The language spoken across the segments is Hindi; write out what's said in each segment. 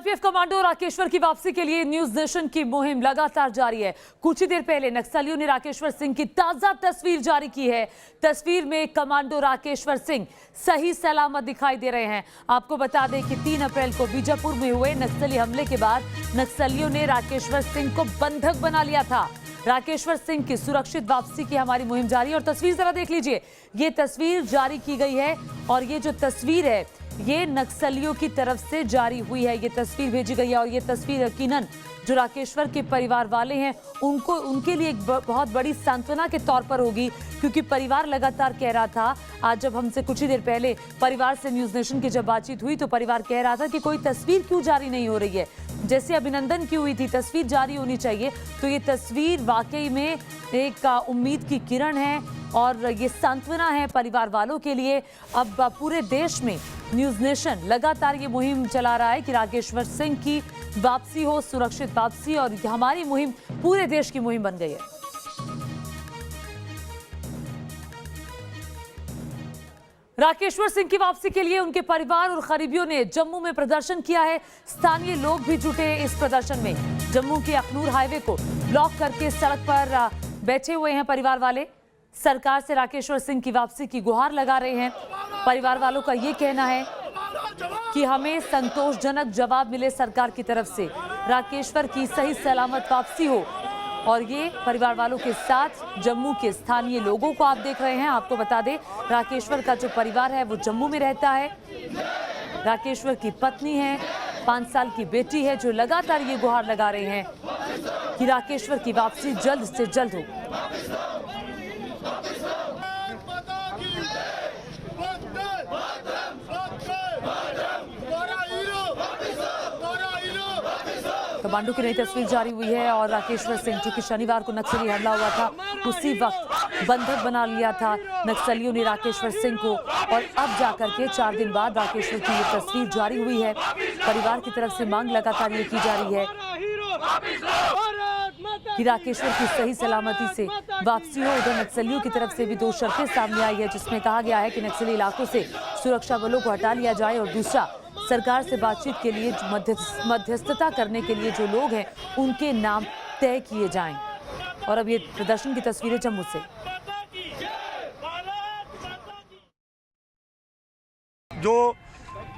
सीआरपीएफ कमांडो राकेश्वर की वापसी के लिए न्यूज नेशन की मुहिम लगातार जारी है। कुछ ही देर पहले नक्सलियों ने राकेश्वर सिंह की ताजा तस्वीर जारी की है। तस्वीर में कमांडो राकेश्वर सिंह सही सलामत दिखाई दे रहे हैं। आपको बता दें कि 3 अप्रैल को बीजापुर में हुए नक्सली हमले के बाद नक्सलियों ने राकेश्वर सिंह को बंधक बना लिया था। राकेश्वर सिंह की सुरक्षित वापसी की हमारी मुहिम जारी है और तस्वीर जरा देख लीजिए। ये तस्वीर जारी की गई है और ये जो तस्वीर है ये नक्सलियों की तरफ से जारी हुई है। ये तस्वीर भेजी गई है और ये तस्वीर यकीनन जो राकेश्वर के परिवार वाले हैं उनके लिए एक बहुत बड़ी सांत्वना के तौर पर होगी, क्योंकि परिवार लगातार कह रहा था, आज जब हमसे कुछ ही देर पहले परिवार से न्यूज नेशन की जब बातचीत हुई तो परिवार कह रहा था कि कोई तस्वीर क्यों जारी नहीं हो रही है, जैसे अभिनंदन की हुई थी तस्वीर जारी होनी चाहिए। तो ये तस्वीर वाकई में एक उम्मीद की किरण है और ये सांत्वना है परिवार वालों के लिए। अब पूरे देश में न्यूज नेशन लगातार ये मुहिम चला रहा है कि राकेश्वर सिंह की वापसी हो, सुरक्षित वापसी, और हमारी मुहिम पूरे देश की मुहिम बन गई है। राकेश्वर सिंह की वापसी के लिए उनके परिवार और करीबियों ने जम्मू में प्रदर्शन किया है। स्थानीय लोग भी जुटे इस प्रदर्शन में। जम्मू के अखनूर हाईवे को ब्लॉक करके सड़क पर बैठे हुए हैं परिवार वाले। सरकार से राकेश्वर सिंह की वापसी की गुहार लगा रहे हैं। परिवार वालों का ये कहना है कि हमें संतोषजनक जवाब मिले सरकार की तरफ से, राकेश्वर की सही सलामत वापसी हो। और ये परिवार वालों के साथ जम्मू के स्थानीय लोगों को आप देख रहे हैं। आपको बता दें, राकेश्वर का जो परिवार है वो जम्मू में रहता है। राकेश्वर की पत्नी है, 5 साल की बेटी है, जो लगातार ये गुहार लगा रहे हैं कि राकेश्वर की वापसी जल्द से जल्द हो। कमांडो की नई तस्वीर जारी हुई है और राकेश्वर सिंह, जो कि शनिवार को नक्सली हमला हुआ था उसी वक्त बंधक बना लिया था नक्सलियों ने राकेश्वर सिंह को, और अब जाकर के 4 दिन बाद राकेश्वर की ये तस्वीर जारी हुई है। परिवार की तरफ से मांग लगातार ये की जा रही है कि राकेश्वर की सही सलामती से वापसी हो। उधर नक्सलियों की तरफ से भी 2 शर्तें सामने आई है, जिसमें कहा गया है कि नक्सली इलाकों से सुरक्षा बलों को हटा लिया जाए और दूसरा, सरकार से बातचीत के लिए मध्यस्थता करने के लिए जो लोग हैं उनके नाम तय किए जाएं। और अब ये प्रदर्शन की तस्वीरें जम्मू से। जो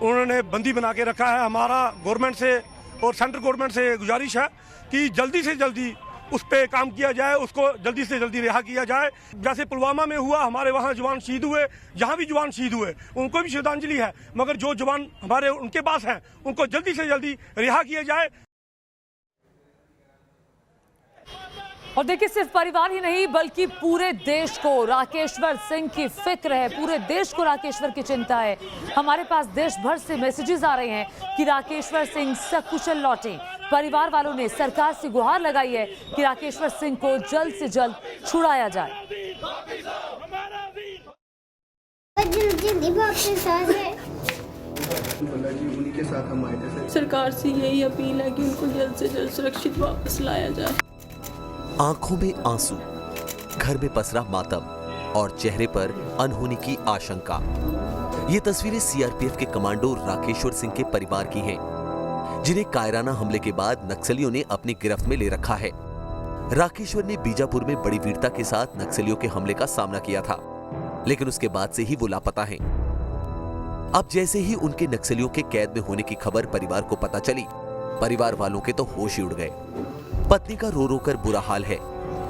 उन्होंने बंदी बना के रखा है, हमारा गवर्नमेंट से और सेंट्रल गवर्नमेंट से गुजारिश है कि जल्दी से जल्दी उस पे काम किया जाए, उसको जल्दी से जल्दी रिहा किया जाए। जैसे पुलवामा में हुआ, हमारे वहाँ जवान शहीद हुए, जहाँ भी जवान शहीद हुए उनको भी श्रद्धांजलि है, मगर जो जवान हमारे उनके पास हैं उनको जल्दी से जल्दी रिहा किया जाए। और देखिए, सिर्फ परिवार ही नहीं बल्कि पूरे देश को राकेश्वर सिंह की फिक्र है, पूरे देश को राकेश्वर की चिंता है। हमारे पास देश भर से मैसेजेस आ रहे हैं कि राकेश्वर सिंह सकुशल लौटे। परिवार वालों ने सरकार से गुहार लगाई है कि राकेश्वर सिंह को जल्द से जल्द छुड़ाया जाए। उनके साथ हम आए थे। सरकार से यही अपील है कि उनको जल्द से जल्द सुरक्षित वापस लाया जाए। आंखों में आंसू, घर में पसरा मातम और चेहरे पर अनहोनी की आशंका। ये तस्वीरें सीआरपीएफ के कमांडो राकेश्वर सिंह के परिवार की हैं, जिन्हें कायराना हमले के बाद नक्सलियों ने अपनी गिरफ्त में ले रखा है। राकेश्वर ने बीजापुर में बड़ी वीरता के साथ नक्सलियों के हमले का सामना किया था, लेकिन उसके बाद से ही वो लापता हैं। अब जैसे ही उनके नक्सलियों के कैद में होने की खबर परिवार को पता चली, परिवार वालों के तो होश ही उड़ गए। पत्नी का रो रो कर बुरा हाल है,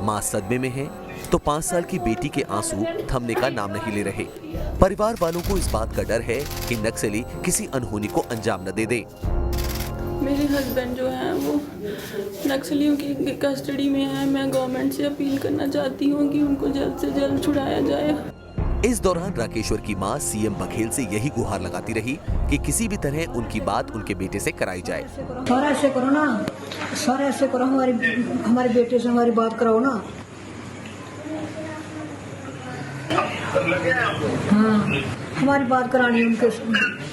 मां सदमे में है तो 5 साल की बेटी के आंसू थमने का नाम नहीं ले रहे। परिवार वालों को इस बात का डर है कि नक्सली किसी अनहोनी को अंजाम न दे दे। मेरे हस्बैंड जो हैं वो नक्सलियों की कस्टडी में हैं। मैं गवर्नमेंट से अपील करना चाहती हूँ कि उनको जल्द से जल्द छुड़ाया जाए। इस दौरान राकेश्वर की मां सीएम बघेल से यही गुहार लगाती रही कि किसी भी तरह उनकी बात उनके बेटे से कराई जाए। सर ऐसे करो ना, सर ऐसे करो, हमारे बेटे से हमारी बात कराओ ना। हाँ, हमारी बात करानी है उनके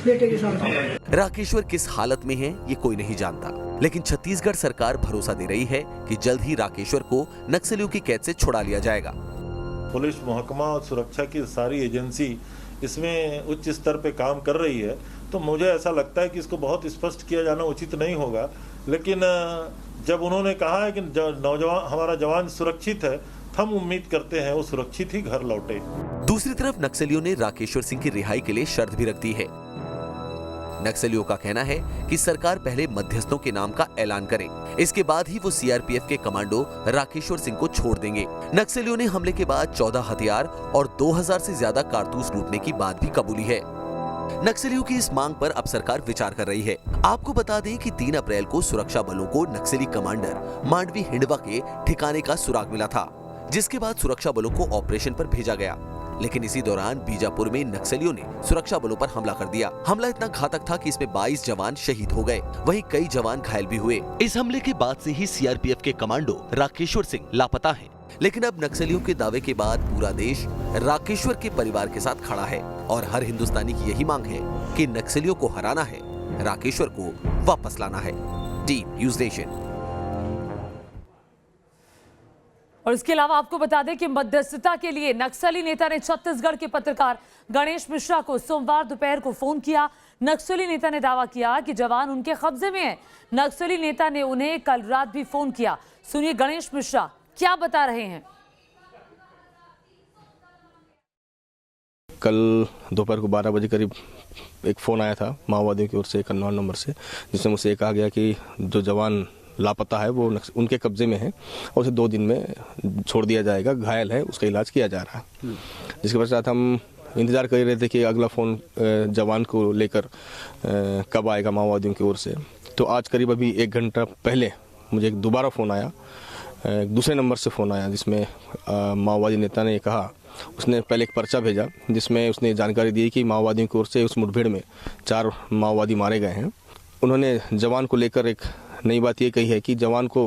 बेटे के साथ। राकेश्वर किस हालत में है ये कोई नहीं जानता, लेकिन छत्तीसगढ़ सरकार भरोसा दे रही है कि जल्द ही राकेश्वर को नक्सलियों की कैद से छुड़ा लिया जाएगा। पुलिस महकमा और सुरक्षा की सारी एजेंसी इसमें उच्च स्तर पे काम कर रही है, तो मुझे ऐसा लगता है कि इसको बहुत स्पष्ट किया जाना उचित नहीं होगा। लेकिन जब उन्होंने कहा है कि नौजवान हमारा जवान सुरक्षित है, हम उम्मीद करते हैं वो सुरक्षित ही घर लौटे। दूसरी तरफ नक्सलियों ने राकेश्वर सिंह की रिहाई के लिए शर्त भी रख दी है। नक्सलियों का कहना है कि सरकार पहले मध्यस्थों के नाम का ऐलान करे, इसके बाद ही वो सीआरपीएफ के कमांडो राकेश्वर सिंह को छोड़ देंगे। नक्सलियों ने हमले के बाद 14 हथियार और 2000 से ज्यादा कारतूस लूटने की बात भी कबूली है। नक्सलियों की इस मांग पर अब सरकार विचार कर रही है। आपको बता दें कि 3 अप्रैल को सुरक्षा बलों को नक्सली कमांडर मांडवी हिंडवा के ठिकाने का सुराग मिला था, जिसके बाद सुरक्षा बलों को ऑपरेशन पर भेजा गया। लेकिन इसी दौरान बीजापुर में नक्सलियों ने सुरक्षा बलों पर हमला कर दिया। हमला इतना घातक था कि इसमें 22 जवान शहीद हो गए, वहीं कई जवान घायल भी हुए। इस हमले के बाद से ही सीआरपीएफ के कमांडो राकेश्वर सिंह लापता हैं। लेकिन अब नक्सलियों के दावे के बाद पूरा देश राकेश्वर के परिवार के साथ खड़ा है और हर हिंदुस्तानी की यही मांग है कि नक्सलियों को हराना है, राकेश्वर को वापस लाना है। Team news nation. और इसके अलावा आपको बता दें कि मध्यस्थता के लिए नक्सली नेता ने छत्तीसगढ़ के पत्रकार गणेश मिश्रा को सोमवार दोपहर को फोन किया। नक्सली नेता ने दावा किया कि जवान उनके कब्जे में है। नक्सली नेता ने उन्हें कल रात भी फोन किया। सुनिए गणेश मिश्रा क्या बता रहे हैं। कल दोपहर को 12 बजे करीब एक फ़ोन आया था माओवादियों की ओर से, एक अननोन नंबर से, जिसमें मुझसे कहा गया कि जो जवान लापता है वो उनके कब्जे में है और उसे 2 दिन में छोड़ दिया जाएगा, घायल है, उसका इलाज किया जा रहा है। जिसके पश्चात हम इंतज़ार कर रहे थे कि अगला फ़ोन जवान को लेकर कब आएगा माओवादियों की ओर से। तो आज करीब अभी 1 घंटा पहले मुझे एक दोबारा फ़ोन आया, दूसरे नंबर से फ़ोन आया, जिसमें माओवादी नेता ने कहा, उसने पहले एक पर्चा भेजा जिसमें उसने जानकारी दी कि माओवादियों की ओर से उस मुठभेड़ में 4 माओवादी मारे गए हैं। उन्होंने जवान को लेकर एक नई बात ये कही है कि जवान को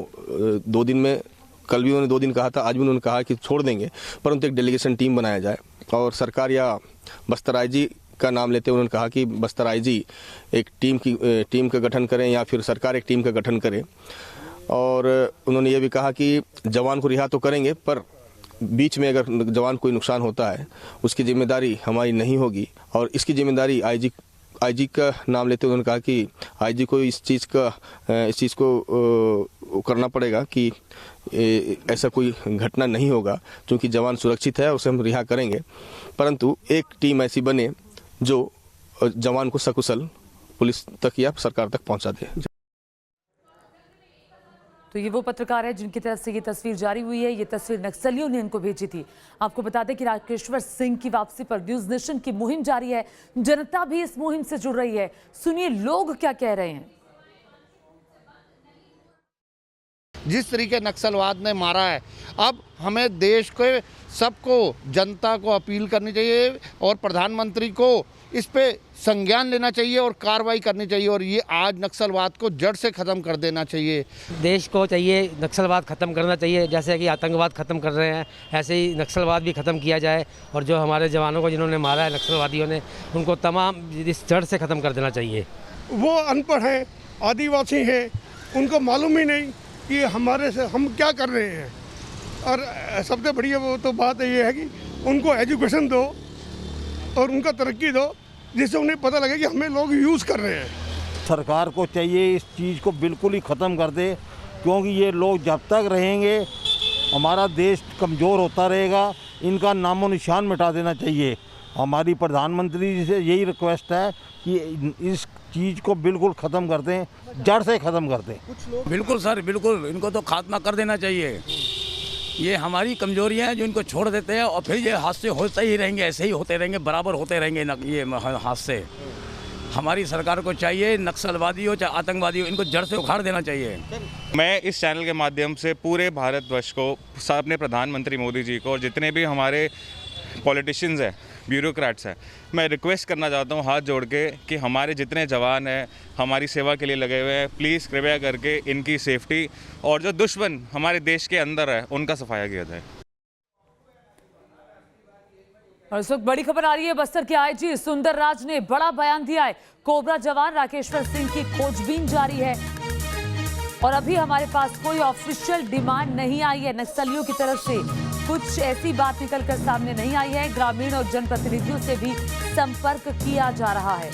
2 दिन में, कल भी उन्होंने 2 दिन कहा था, आज भी उन्होंने कहा कि छोड़ देंगे, परंतु एक डेलीगेशन टीम बनाया जाए और सरकार या बस्तर आईजी का नाम लेते हुए उन्होंने कहा कि बस्तर आईजी एक टीम का गठन करें या फिर सरकार एक टीम का गठन करे। और उन्होंने ये भी कहा कि जवान को रिहा तो करेंगे, पर बीच में अगर जवान कोई नुकसान होता है उसकी जिम्मेदारी हमारी नहीं होगी और इसकी जिम्मेदारी आईजी का नाम लेते हुए उन्होंने कहा कि आईजी को इस चीज़ को करना पड़ेगा कि ऐसा कोई घटना नहीं होगा, क्योंकि जवान सुरक्षित है, उसे हम रिहा करेंगे, परंतु एक टीम ऐसी बने जो जवान को सकुशल पुलिस तक या सरकार तक पहुंचा दे। तो ये वो पत्रकार है जिनकी तरफ से ये तस्वीर जारी हुई है। ये तस्वीर नक्सलियों ने इनको भेजी थी। आपको बता दें कि राकेश्वर सिंह की वापसी पर न्यूज़ नेशन की मुहिम जारी है। जनता भी इस मुहिम से जुड़ रही है। सुनिए लोग क्या कह रहे हैं। जिस तरीके नक्सलवाद ने मारा है, अब हमें देश के सबको, जनता को अपील करनी चाहिए और प्रधानमंत्री को इस पे संज्ञान लेना चाहिए और कार्रवाई करनी चाहिए और ये आज नक्सलवाद को जड़ से ख़त्म कर देना चाहिए। देश को चाहिए नक्सलवाद ख़त्म करना चाहिए, जैसे कि आतंकवाद ख़त्म कर रहे हैं ऐसे ही नक्सलवाद भी ख़त्म किया जाए और जो हमारे जवानों को जिन्होंने मारा है नक्सलवादियों ने, उनको तमाम इस जड़ से ख़त्म कर देना चाहिए। वो अनपढ़ हैं, आदिवासी हैं, उनको मालूम ही नहीं कि हमारे से हम क्या कर रहे हैं। और सबसे बढ़िया वो तो बात ये है कि उनको एजुकेशन दो और उनका तरक्की दो, जिससे उन्हें पता लगे कि हमें लोग यूज़ कर रहे हैं। सरकार को चाहिए इस चीज़ को बिल्कुल ही ख़त्म कर दे, क्योंकि ये लोग जब तक रहेंगे हमारा देश कमज़ोर होता रहेगा। इनका नामो निशान मिटा देना चाहिए। हमारी प्रधानमंत्री जी से यही रिक्वेस्ट है कि इस चीज़ को बिल्कुल ख़त्म कर दें, जड़ से ख़त्म कर दें। बिल्कुल सर, बिल्कुल इनको तो खात्मा कर देना चाहिए। ये हमारी कमजोरियां हैं जो इनको छोड़ देते हैं और फिर ये हादसे होते ही रहेंगे, ऐसे ही होते रहेंगे, बराबर होते रहेंगे ये हादसे। हमारी सरकार को चाहिए, नक्सलवादी हो चाहे आतंकवादी हो, इनको जड़ से उखाड़ देना चाहिए। मैं इस चैनल के माध्यम से पूरे भारतवर्ष को, अपने प्रधानमंत्री मोदी जी को और जितने भी हमारे पॉलिटिशियंस हैं, ब्यूरोक्रेट्स हैं, मैं रिक्वेस्ट करना चाहता हूं हाथ जोड़ के कि हमारे जितने जवान हैं हमारी सेवा के लिए लगे हुए हैं, प्लीज़ कृपया करके इनकी सेफ्टी और जो दुश्मन हमारे देश के अंदर है उनका सफाया किया जाए। और इस वक्त बड़ी खबर आ रही है, बस्तर के आईजी सुंदर राज ने बड़ा बयान दिया है। कोबरा जवान राकेश्वर सिंह की खोजबीन जारी है और अभी हमारे पास कोई ऑफिशियल डिमांड नहीं आई है। नक्सलियों की तरफ से कुछ ऐसी बात निकलकर सामने नहीं आई है। ग्रामीण और जनप्रतिनिधियों से भी संपर्क किया जा रहा है।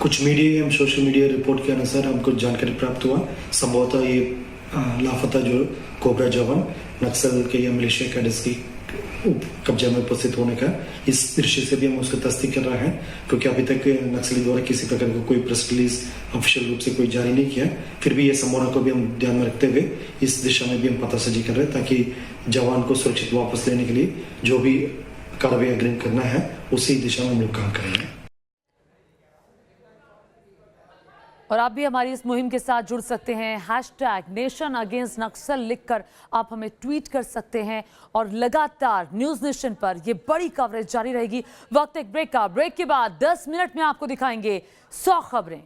कुछ मीडिया एवं सोशल मीडिया रिपोर्ट के अनुसार हमको जानकारी प्राप्त हुआ, संभवतः ये लापता जो कोबरा जवान नक्सल के या मलेशिया कैडेट्स की कब्जे में उपस्थित होने का, इस दृश्य से भी हम उसको तस्दीक कर रहे हैं, क्योंकि अभी तक नक्सली द्वारा किसी प्रकार का कोई प्रेस रिलीज ऑफिशियल रूप से कोई जारी नहीं किया। फिर भी ये संभावना को भी हम ध्यान में रखते हुए इस दिशा में भी हम पतासाजी कर रहे हैं, ताकि जवान को सुरक्षित वापस लेने के लिए जो भी कार्रवाई अग्रिम करना है उसी दिशा में हम लोग काम करेंगे। और आप भी हमारी इस मुहिम के साथ जुड़ सकते हैं। #नेशन अगेंस्ट नक्सल लिखकर आप हमें ट्वीट कर सकते हैं और लगातार न्यूज़ नेशन पर ये बड़ी कवरेज जारी रहेगी। वक्त एक ब्रेक का, ब्रेक के बाद 10 मिनट में आपको दिखाएंगे 100 खबरें।